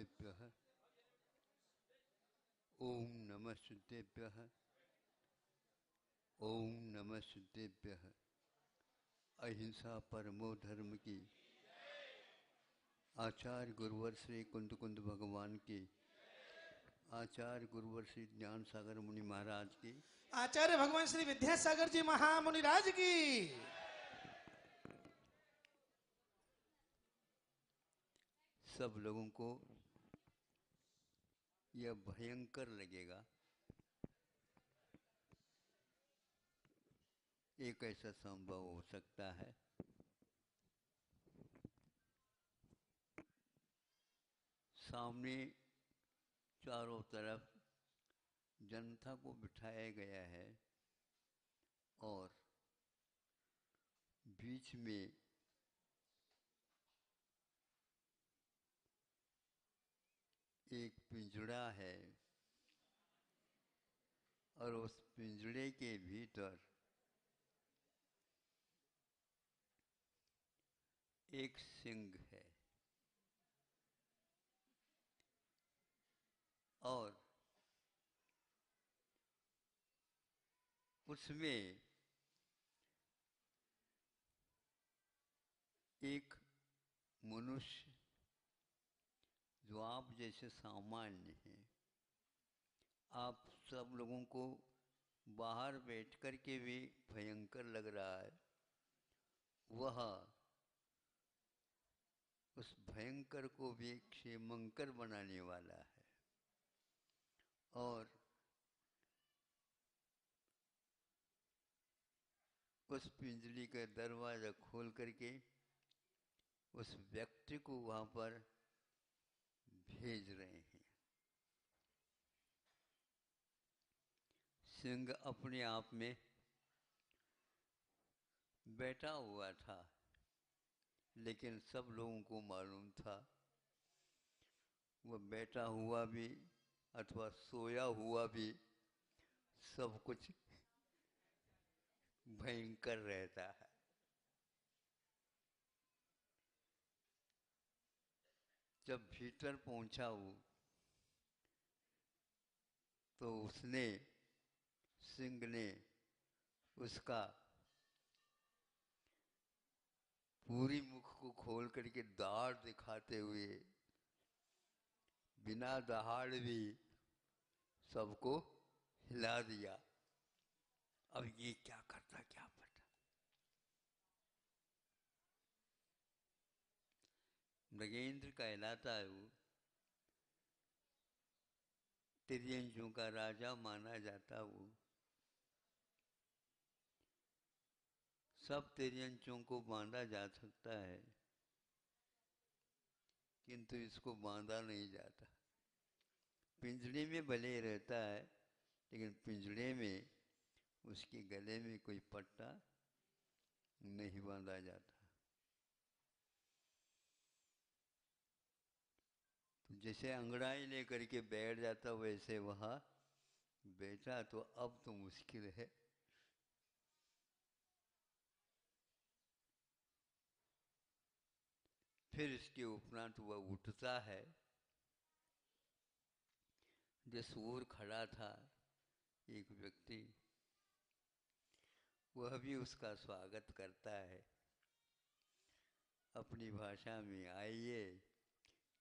शुद्धेभ्यः ओम नमः शुद्धेभ्यः ओम नमः शुद्धेभ्यः। अहिंसा परमो धर्म की आचार्य गुरुवर श्री कुंद कुंद भगवान की, आचार्य गुरुवर श्री ज्ञान सागर मुनि महाराज की, आचार्य भगवान श्री विद्यासागर जी महामुनिराज की। सब लोगों को यह भयंकर लगेगा। एक ऐसा संभव हो सकता है सामने चारों तरफ जनता को बिठाया गया है और बीच में एक पिंजड़ा है और उस पिंजड़े के भीतर एक सिंह है और उसमें एक मनुष्य जो आप जैसे सामान्य हैं, आप सब लोगों को बाहर बैठ कर के भी भयंकर लग रहा है, वह उस भयंकर को भी क्षेमंकर बनाने वाला है। और उस पिंजरी का दरवाज़ा खोल करके उस व्यक्ति को वहाँ पर भेज रहे हैं। सिंह अपने आप में बैठा हुआ था, लेकिन सब लोगों को मालूम था वह बैठा हुआ भी अथवा सोया हुआ भी सब कुछ भयंकर रहता है। जब भीतर पहुंचा वो तो उसने, सिंह ने उसका पूरी मुख को खोल करके दाढ़ दिखाते हुए बिना दहाड़ भी सबको हिला दिया। अब ये क्या करता क्या पता। मृगेंद्र कहलाता है वो, तिर्यंचों का राजा माना जाता वो। सब तिर्यंचों को बांधा जा सकता है किंतु इसको बांधा नहीं जाता। पिंजड़े में भले रहता है लेकिन पिंजड़े में उसके गले में कोई पट्टा नहीं बांधा जाता। तो जैसे अंगड़ाई लेकर के बैठ जाता वैसे वहाँ बैठा, तो अब तो मुश्किल है। फिर इसके उपरांत वह उठता है। जिस ओर खड़ा था एक व्यक्ति, वह भी उसका स्वागत करता है अपनी भाषा में, आइए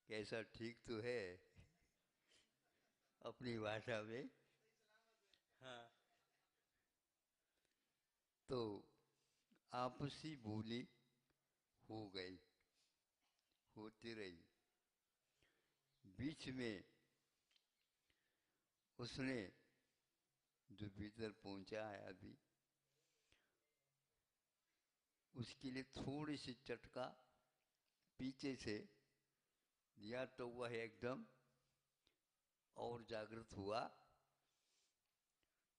कैसा, ठीक तो है, अपनी भाषा में। हाँ, तो आपसी बोली हो गई, होती रही। बीच में उसने जो भीतर पहुंचा है अभी, उसके लिए थोड़ी सी चटका पीछे से दिया तो वह एकदम और जागृत हुआ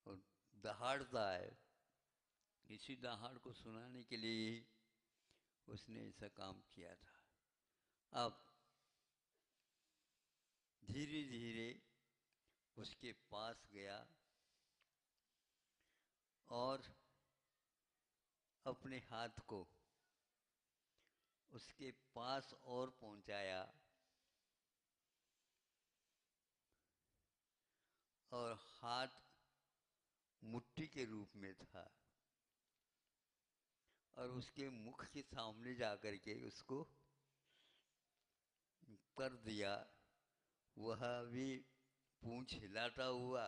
और दहाड़ता है। इसी दहाड़ को सुनाने के लिए ही उसने ऐसा काम किया था। अब धीरे धीरे उसके पास गया और अपने हाथ को उसके पास और पहुंचाया और हाथ मुट्ठी के रूप में था, और उसके मुख के सामने जाकर के उसको कर दिया। वह भी पूंछ हिलाता हुआ,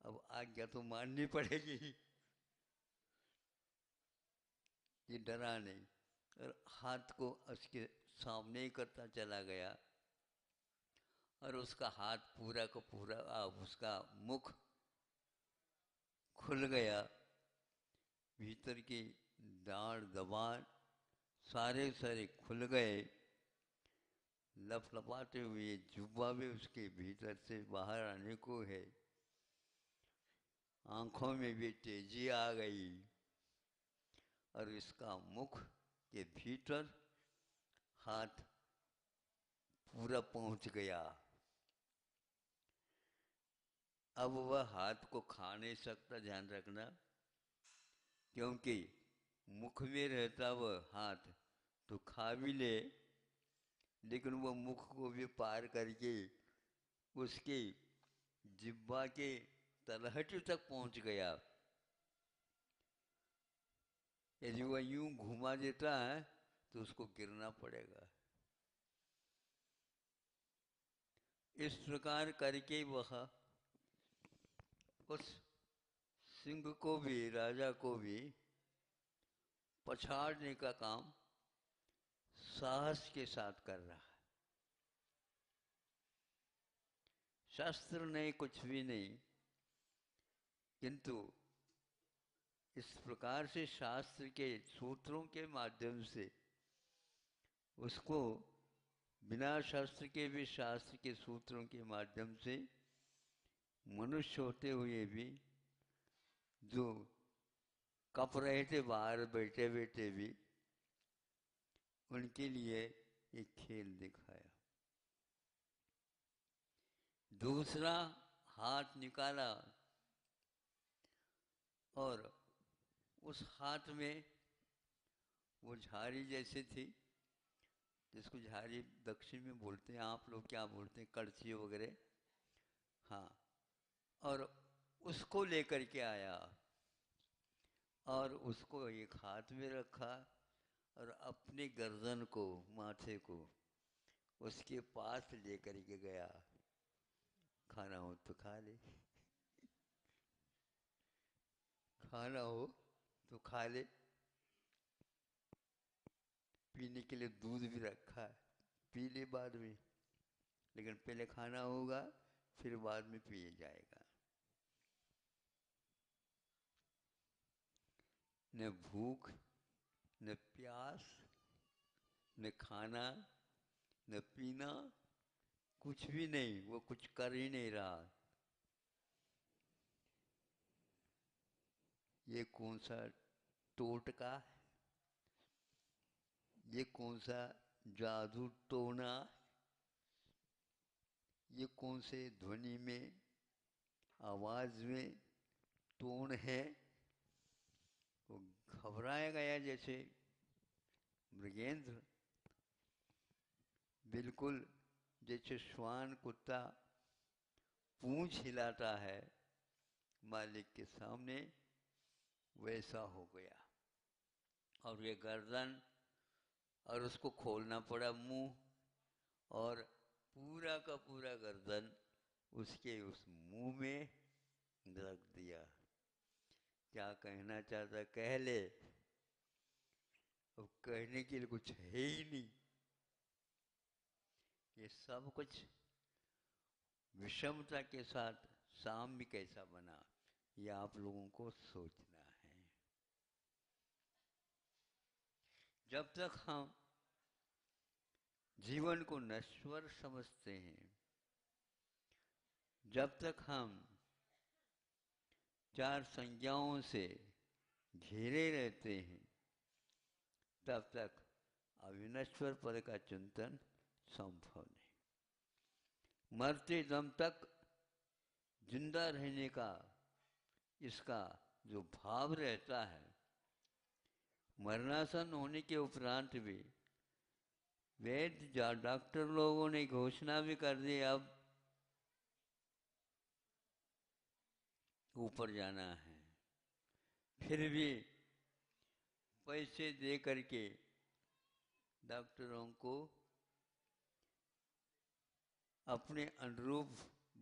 अब आज्ञा तो माननी पड़ेगी, ये डरा नहीं, और हाथ को उसके सामने ही करता चला गया, और उसका हाथ पूरा का पूरा उसका मुख खुल गया, भीतर की दाढ़ दबान सारे सारे खुल गए, लपलपाते हुए जुब्बा भी उसके भीतर से बाहर आने को है, आंखों में भी तेजी आ गई, और इसका मुख के भीतर हाथ पूरा पहुंच गया। अब वह हाथ को खा नहीं सकता, ध्यान रखना, क्योंकि मुख में रहता वह हाथ तो खा भी ले, लेकिन वह मुख को भी पार करके उसके जिह्वा के तलहटी तक पहुंच गया। यदि वह यूं घुमा देता है तो उसको गिरना पड़ेगा। इस प्रकार करके वह उस सिंह को भी, राजा को भी पछाड़ने का काम साहस के साथ कर रहा है। शास्त्र नहीं, कुछ भी नहीं, किंतु इस प्रकार से शास्त्र के सूत्रों के माध्यम से उसको, बिना शास्त्र के भी शास्त्र के सूत्रों के माध्यम से मनुष्य होते हुए भी जो कप रहे थे बाहर बैठे बैठे भी, उनके लिए एक खेल दिखाया। दूसरा हाथ निकाला और उस हाथ में वो झाड़ी जैसे थी, जिसको झाड़ी दक्षिण में बोलते हैं, आप लोग क्या बोलते हैं, कड़छी वगैरह, हाँ, और उसको लेकर के आया और उसको एक हाथ में रखा और अपने गर्दन को, माथे को उसके पास लेकर के गया। खाना हो तो खा ले, खाना हो तो खा ले, पीने के लिए दूध भी रखा है, पी ले बाद में, लेकिन पहले खाना होगा फिर बाद में पिए जाएगा। न भूख न प्यास न खाना न पीना, कुछ भी नहीं, वो कुछ कर ही नहीं रहा। ये कौन सा टोटका, ये कौन सा जादू टोना, ये कौन से ध्वनि में, आवाज में टोन है। वो घबराया गया जैसे मृगेंद्र, बिल्कुल जैसे श्वान कुत्ता पूंछ हिलाता है मालिक के सामने, वैसा हो गया। और ये गर्दन, और उसको खोलना पड़ा मुंह, और पूरा का पूरा गर्दन उसके उस मुंह में रख दिया। क्या कहना चाहता कह ले, अब कहने के लिए कुछ है ही नहीं। ये सब कुछ विषमता के साथ साम्य कैसा बना, ये आप लोगों को सोचना है। जब तक हम जीवन को नश्वर समझते हैं, जब तक हम चार संज्ञाओं से घिरे रहते हैं, तब तक अविनश्वर पद का चिंतन संभव नहीं। मरते दम तक जिंदा रहने का इसका जो भाव रहता है, मरणासन होने के उपरांत भी वैद्य डॉक्टर लोगों ने घोषणा भी कर दी, अब ऊपर जाना है, फिर भी पैसे दे करके डॉक्टरों को अपने अनुरूप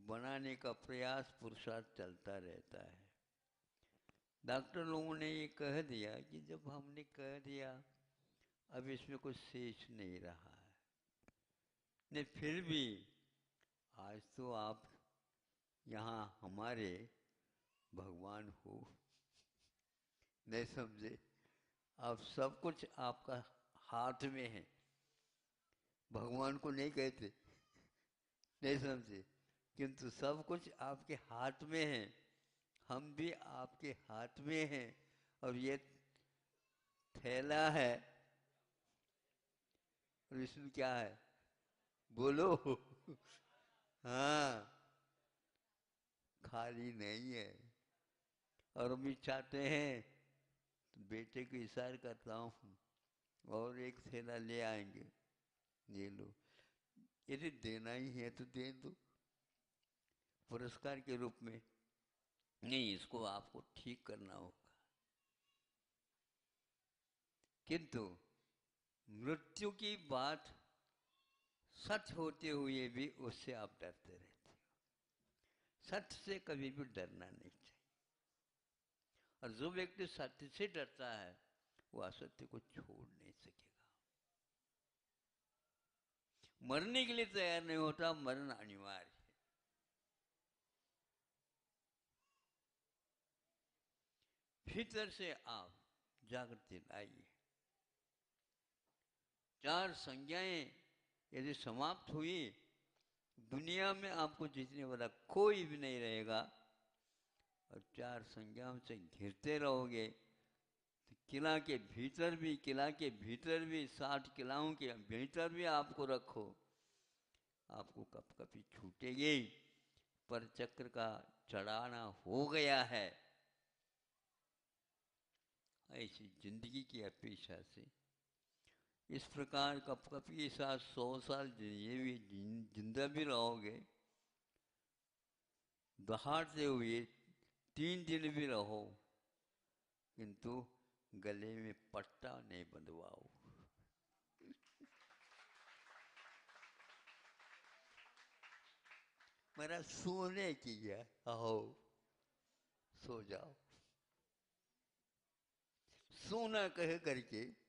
बनाने का प्रयास पुरुषार्थ चलता रहता है। डॉक्टर लोगों ने ये कह दिया कि जब हमने कह दिया अब इसमें कुछ शेष नहीं रहा है, नहीं फिर भी आज तो आप यहाँ हमारे भगवान हो, नहीं समझे? अब सब कुछ आपका हाथ में है, भगवान को नहीं कहते, नहीं समझे? किंतु सब कुछ आपके हाथ में है, हम भी आपके हाथ में हैं। और ये थैला है और इसमें क्या है बोलो? हाँ, खाली नहीं है। और हम भी चाहते हैं तो बेटे को इशारा करता हूँ और एक थैला ले आएंगे, ये लो, यदि देना ही है तो दे दो पुरस्कार के रूप में, नहीं इसको आपको ठीक करना होगा। किंतु मृत्यु की बात सच होते हुए भी उससे आप डरते रहते हो। सत्य से कभी भी डरना नहीं चाहिए। और जो व्यक्ति सत्य से डरता है वो असत्य को छोड़ नहीं सकेगा। मरने के लिए तैयार नहीं होता, मरण अनिवार्य है। भीतर से आप जागृति लाइए। चार संज्ञाएं यदि समाप्त हुई, दुनिया में आपको जीतने वाला कोई भी नहीं रहेगा। और चार संज्ञाओं से घिरते रहोगे तो किला के भीतर भी 60 किलाओं के भीतर भी आपको रखो, आपको कब कभी छूटेगी। पर चक्र का चढ़ाना हो गया है। ऐसी जिंदगी की अपेक्षा से इस प्रकार कब कभी के साथ 100 साल ये भी जिंदा भी रहोगे, दहाड़ते हुए 3 दिन भी रहो, किंतु गले में पट्टा नहीं बंधवाओ। मेरा सोने की है, आओ सो जाओ। सोना कह करके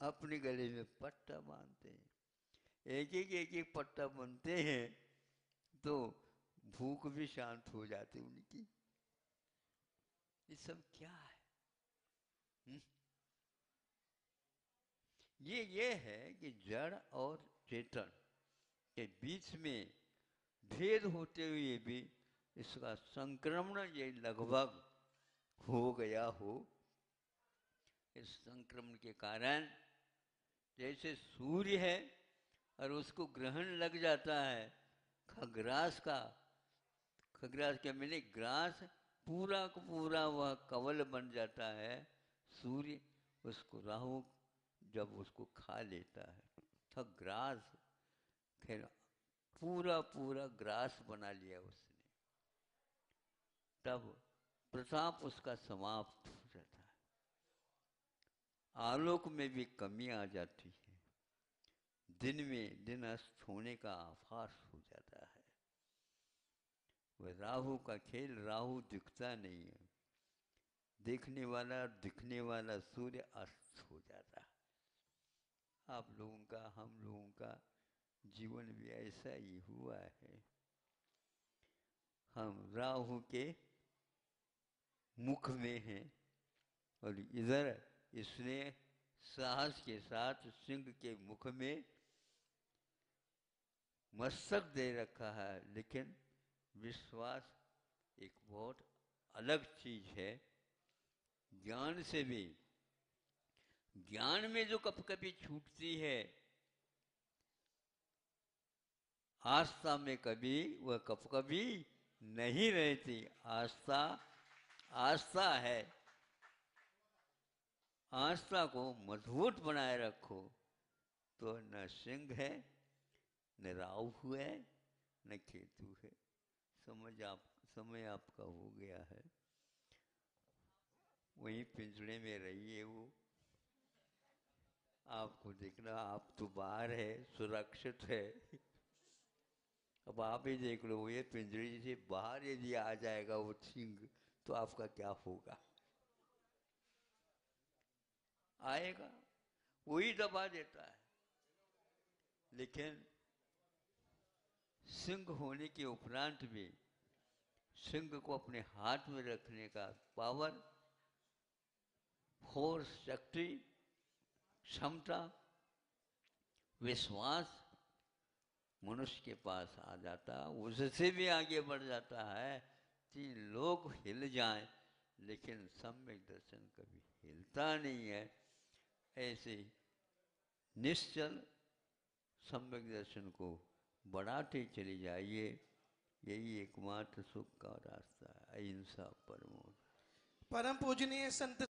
अपने गले में पट्टा बांधते हैं। एक पट्टा बांधते हैं तो भूख भी शांत हो जाती उनकी। ये सब क्या है? ये है कि जड़ और चेतन के बीच में भेद होते हुए भी इसका संक्रमण ये लगभग हो गया हो। इस संक्रमण के कारण जैसे सूर्य है और उसको ग्रहण लग जाता है खग्रास के मैंने ग्रास पूरा का पूरा वह कवल बन जाता है। सूर्य उसको राहु जब उसको खा लेता है तो ग्रास फिर पूरा ग्रास बना लिया उसने, तब प्रताप उसका समाप्त हो जाता है। आलोक में भी कमी आ जाती है, दिन में दिन अस्त होने का आभास हो जाता है। वह राहु का खेल, राहु दिखता नहीं है, देखने वाला दिखने वाला सूर्य अस्त हो जाता है। आप लोगों का, हम लोगों का जीवन भी ऐसा ही हुआ है। हम राहु के मुख में हैं और इधर इसने साहस के साथ सिंह के मुख में मस्तक दे रखा है। लेकिन विश्वास एक बहुत अलग चीज है। ज्ञान से भी, ज्ञान में जो कभी कभी छूटती है, आस्था में कभी वह कभी नहीं रहती। आस्था है। आस्था को मजबूत बनाए रखो तो न सिंह है, न राहु है, न केतु है। समय आपका हो गया है, वहीं पिंजड़े में रहिए। वो आपको देखना, आप तो बाहर है, सुरक्षित है। अब आप ही देख लो, ये पिंजरे से बाहर यदि आ जाएगा वो सिंह, तो आपका क्या होगा? आएगा, वही दबा देता है। लेकिन सिंह होने के उपरांत भी सिंह को अपने हाथ में रखने का पावर, फोर्स, शक्ति, क्षमता, विश्वास मनुष्य के पास आ जाता, उससे भी आगे बढ़ जाता है। तीन लोग हिल जाएं, लेकिन सम्यक दर्शन कभी हिलता नहीं है। ऐसे निश्चल सम्यक दर्शन को बढ़ाते चले जाइए। यही एकमात्र सुख का रास्ता है। अहिंसा परमो। परम पूजनीय संत